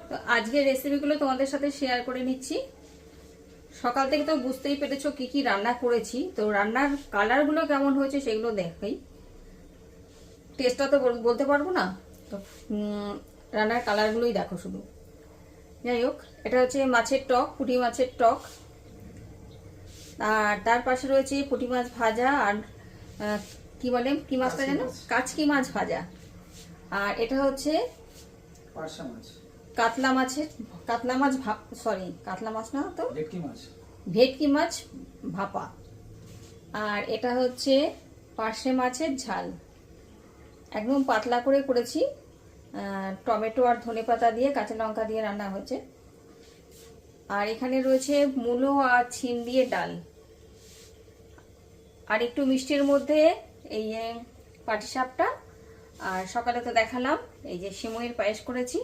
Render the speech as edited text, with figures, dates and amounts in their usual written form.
তো আজকের রেসিপিগুলো তোমাদের সাথে শেয়ার করে নিচ্ছি। সকাল থেকে তো বুঝতেই পেরেছো কি কি রান্না করেছি। তো রান্নার কালারগুলো কেমন হয়েছে সেগুলো দেখাই। টেস্টটা তো বলতে পারবো না, তো রান্নার কালারগুলোই দেখো শুধু। যাই হোক, এটা হচ্ছে মাছের টক, পুঁটি মাছের টক। আর তার পাশে রয়েছে পুঁটি মাছ ভাজা আর কি বলে, কি মাছটা যেন, কাচকি মাছ ভাজা। আর এটা হচ্ছে পার্শা মাছ, কাতলা মাছের, কাতলা মাছ সরি কাতলা মাছ না তো, ভেটকি মাছ, ভেটকি মাছ ভাপা। আর এটা হচ্ছে পার্শে মাছের ঝাল, একদম পাতলা করে করেছি। টমেটো আর ধনেপাতা দিয়ে, কাঁচা লঙ্কা দিয়ে রান্না হয়েছে। আর এখানে রয়েছে মূলো আর ছিম দিয়ে ডাল। আর একটু মিষ্টির মধ্যে এই পাটিসাপটা। আর সকালে তো দেখালাম এই যে সিমইয়ের পায়েস করেছি।